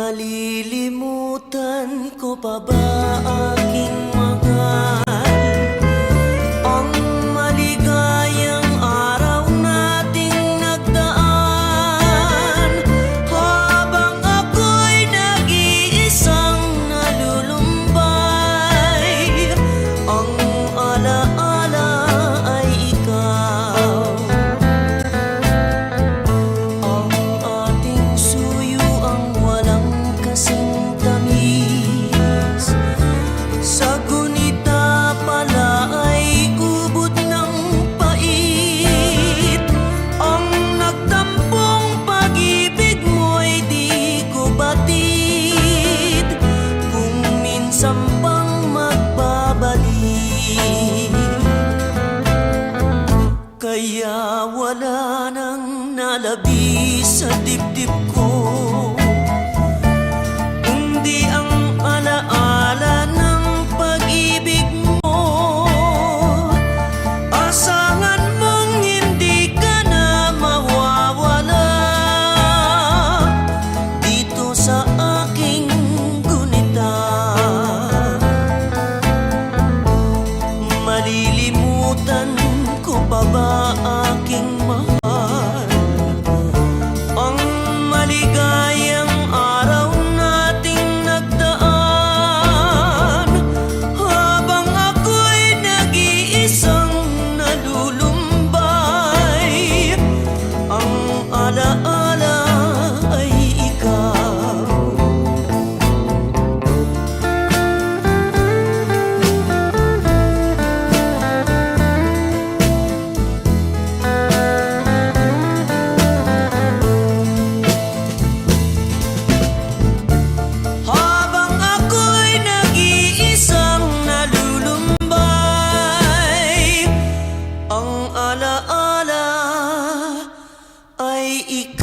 Malilimutan ko pa ba aking mahal? Ang maligayang araw nating nagdaan, habang ako'y nag-iisang nalulumbay. Ang alaala ay ikaw, ang ating suyo ang walang kasing tamis. Sa gunita pala ay ubod ng pait. Ang nagtampong pag-ibig mo'y di ko batid, kung minsan pang magbabalik. Kaya wala nang nalabi sa dibdib ko, kundi ang alaala ng pag-ibig mo. Asahan mong hindi ka na mawawala dito sa aking gunita. Malilimutan ko pa ba aking mahal? Ang maligayang araw nating nagdaan, habang ako'y nag-iisang nalulumbay. Ang alaala ay ikaw. Habang ako'y nag-iisang nalulumbay, ang alaala ay ikaw.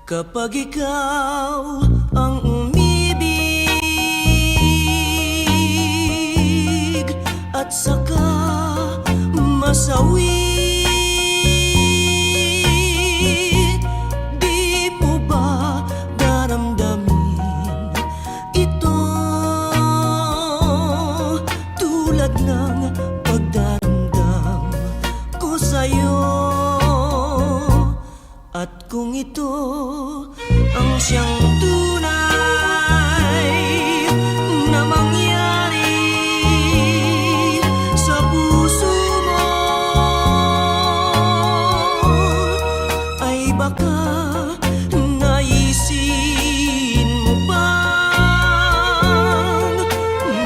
Kapag ikaw ang umibig at saka masawi, di mo ba daramdamin ito, tulad ng pagdaramdam ko sa'yo? At kung ito ang siyang tunay na mangyari sa puso mo, ay baka naisin mo bang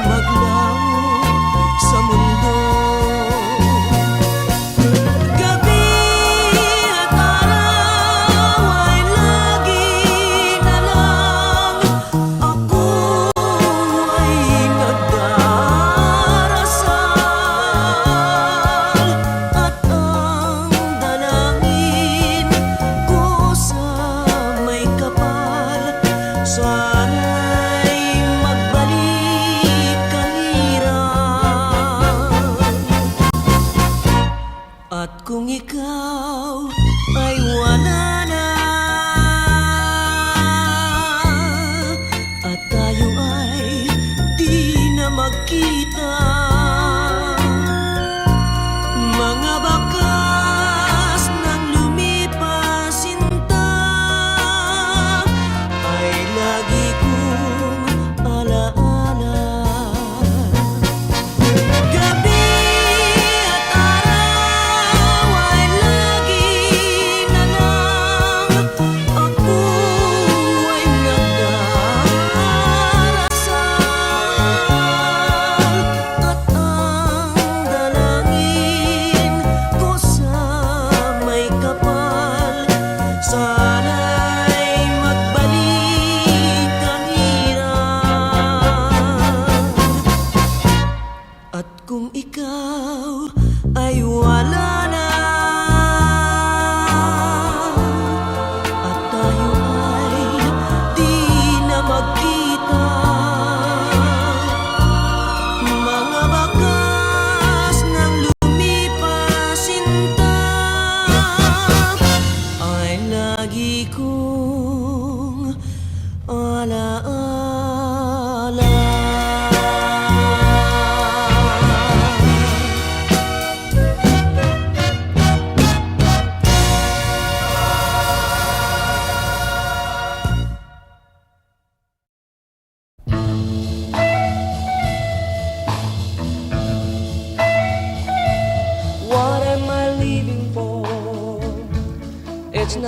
maglaho sa mundo? Gabi at araw ay lagi na lang ako ay nagdarasal, at ang dalangin ko sa may kapal, sana'y magbalik ang hirap. At kung ikaw ay wala na, at tayo ay di na magkita, mga bakas ng lumipas sinta ay lagi kong alaala. Gabi at araw ay lagi na lang ako ay nagdarasal, at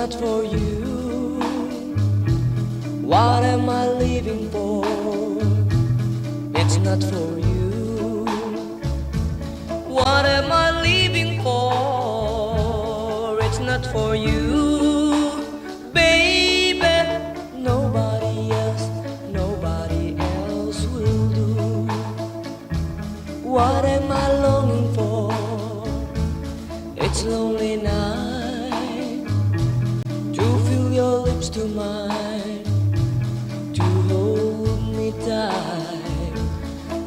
not for you. What am I living for? It's not for you. What am I living for? It's not for you. Baby, nobody else will do. What am I longing for? It's lonely night to feel your lips to mine, to hold me tight.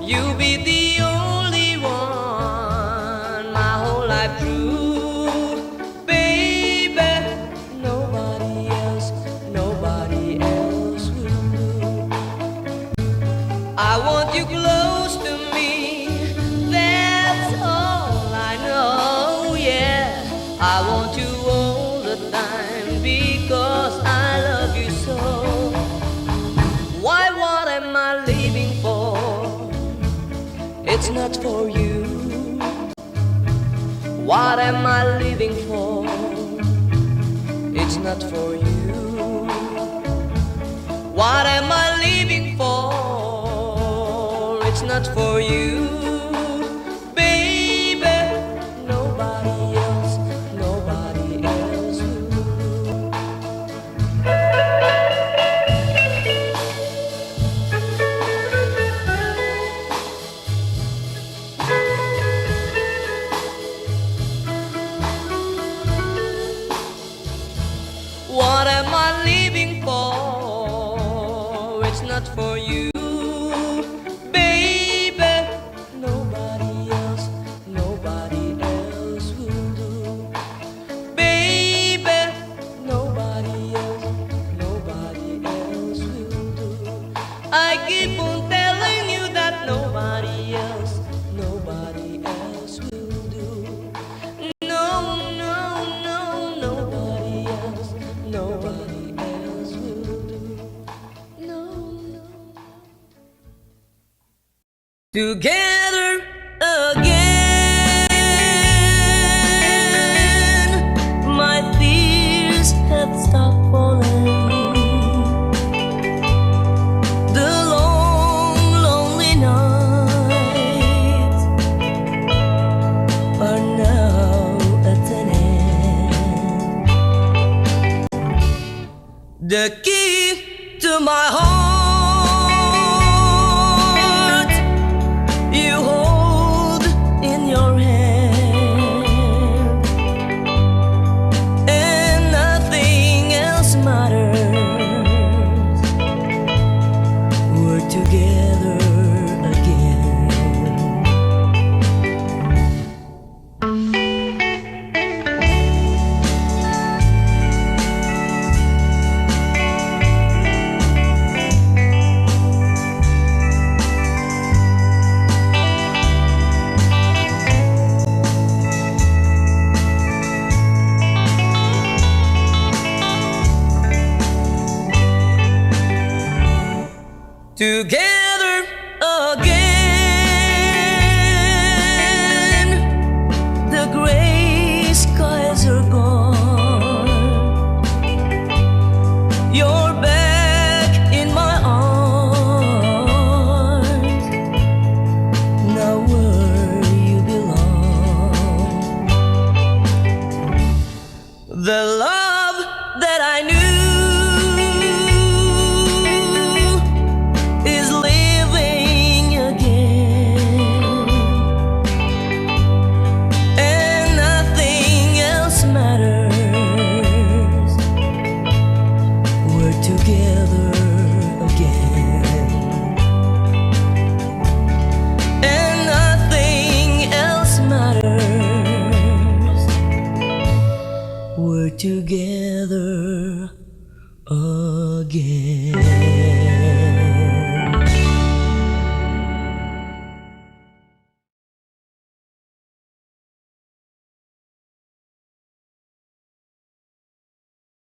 You'll be the only one my whole life through. Baby, nobody else will do. I want you close to me, that's all I know, yeah. I want you all the time because I love you so. Why, what am I living for? It's not for you. What am I living for? It's not for you. What am I living for? It's not for you. Baby, nobody else will do. What am I living for? It's not for you. Baby, nobody else will do. Baby, nobody else will do. I keep on telling you that nobody else will do. No, no, no, nobody else will do. No, no. Together again, my tears have stopped falling. The long, lonely nights are now at an end. The key to my heart you hold in your hand, and nothing else matters. We're together again. Together again, the gray skies are gone. You're back in my arms, now where you belong. The love that I knew is living again, and nothing else matters. We're together again, and nothing else matters. We're together again.